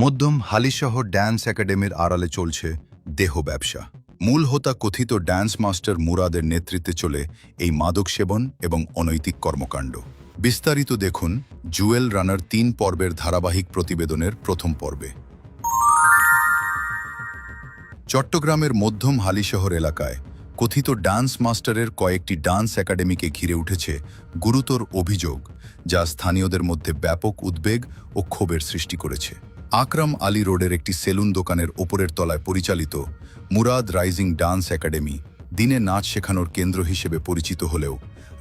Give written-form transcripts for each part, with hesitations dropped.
মধ্যম হালিশহর ড্যান্স একাডেমির আড়ালে চলছে দেহ ব্যবসা। মূল হোতা কথিত ড্যান্স মাস্টার মুরাদের নেতৃত্বে চলে এই মাদক সেবন এবং অনৈতিক কর্মকাণ্ড। বিস্তারিত দেখুন জুয়েল রানার ৩ পর্বের ধারাবাহিক প্রতিবেদনের প্রথম পর্বে। চট্টগ্রামের মধ্যম হালিশহর এলাকায় কথিত ডান্স মাস্টারের কয়েকটি ডান্স একাডেমিকে ঘিরে উঠেছে গুরুতর অভিযোগ, যা স্থানীয়দের মধ্যে ব্যাপক উদ্বেগ ও ক্ষোভের সৃষ্টি করেছে। আকরাম আলী রোডের একটি সেলুন দোকানের ওপরের তলায় পরিচালিত মুরাদ রাইজিং ডান্স একাডেমি দিনে নাচ শেখানোর কেন্দ্র হিসেবে পরিচিত হলেও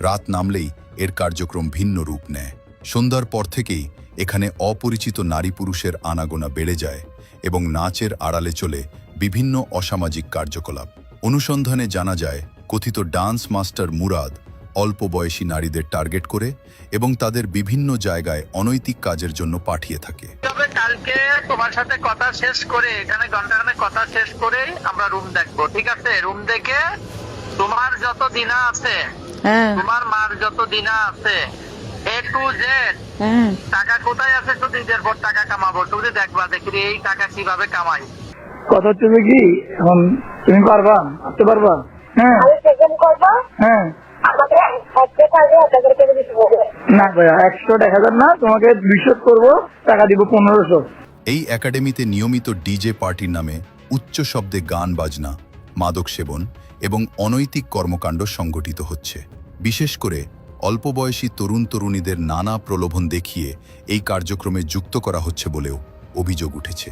রাত নামলেই এর কার্যক্রম ভিন্ন রূপ নেয়। সন্ধ্যার পর থেকেই এখানে অপরিচিত নারী পুরুষের আনাগোনা বেড়ে যায় এবং নাচের আড়ালে চলে বিভিন্ন অসামাজিক কার্যকলাপ। অনুসন্ধানে জানা যায় কথিত ডান্স মাস্টার মুরাদ অল্প বয়সী নারীদের টার্গেট করে এবং তাদের বিভিন্ন জায়গায় অনৈতিক কাজের জন্য পাঠিয়ে থাকে। তবে কালকে তোমার সাথে কথা শেষ করে এখানে ঘন্টাখানেক কথা শেষ করেই আমরা রুম দেখবো, ঠিক আছে? রুম দেখে তোমার যত দিনা আছে, তোমার মার যত দিনা আছে, A to Z টাকা কোথায় আছে, শুধু ঈদের পর টাকা কামাবো, তুমি দেখবা দেখি এই টাকা কিভাবে কামাই। কথা হচ্ছে কি, এখন তুমি পারবা, আসতে পারবা? হ্যাঁ হ্যাঁ না ভাইয়া, 100-1000 না, তোমাকে 200 করবো, টাকা দিব 1500। এই একাডেমিতে নিয়মিত ডিজে পার্টির নামে উচ্চ শব্দে গান বাজনা, মাদক সেবন এবং অনৈতিক কর্মকাণ্ড সংগঠিত হচ্ছে। বিশেষ করে অল্প বয়সী তরুণ তরুণীদের নানা প্রলোভন দেখিয়ে এই কার্যক্রমে যুক্ত করা হচ্ছে বলেও অভিযোগ উঠেছে।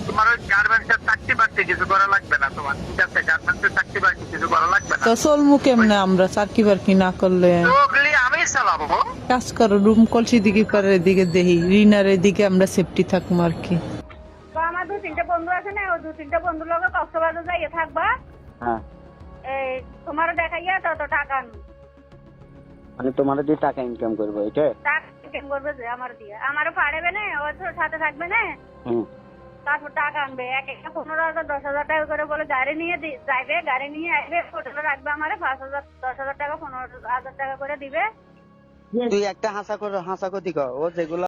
তোমার ওই গার্মেন্টসের চাকরি বাকরি কিছু করা লাগবে না তোমার, ঠিক আছে? গার্মেন্টসের চাকরি বাকরি কিছু করা লাগবে না। তো চলমু কেমনে আমরা চাকরি বাকরি না করলে? ওগুলি আমি চালাবো। কাজ করো, রুম কলসি দিকে পারে দিকে দেখি, রিনার দিকে আমরা সেফটি থাকবো আর কি। তো আমার 2-3টা বন্ধু আছে না, ওই 2-3টা বন্ধুর লগে কক্সবাজার যাইয়ে থাকবা। হ্যাঁ, এই তোমার দেখাইয়া তত টাকা আনবো। মানে তোমার দিয়ে টাকা ইনকাম করবো, এটা টাকা ইনকাম করবে যে আমার দিয়ে, আমারও পারবে না, ওর সাথে থাকবে না, হুম। তারপর টাকা আনবে। এক একটা 15,000 10,000 টাকা করে বলে গাড়ি নিয়ে যাইবে, গাড়ি নিয়ে আসবে, হোটেলে রাখবে, আমারে 5,000 10,000 টাকা 15,000 টাকা করে দিবে। তুই একটা হাসা কর, হাসা কতি কর, ও যেগুলো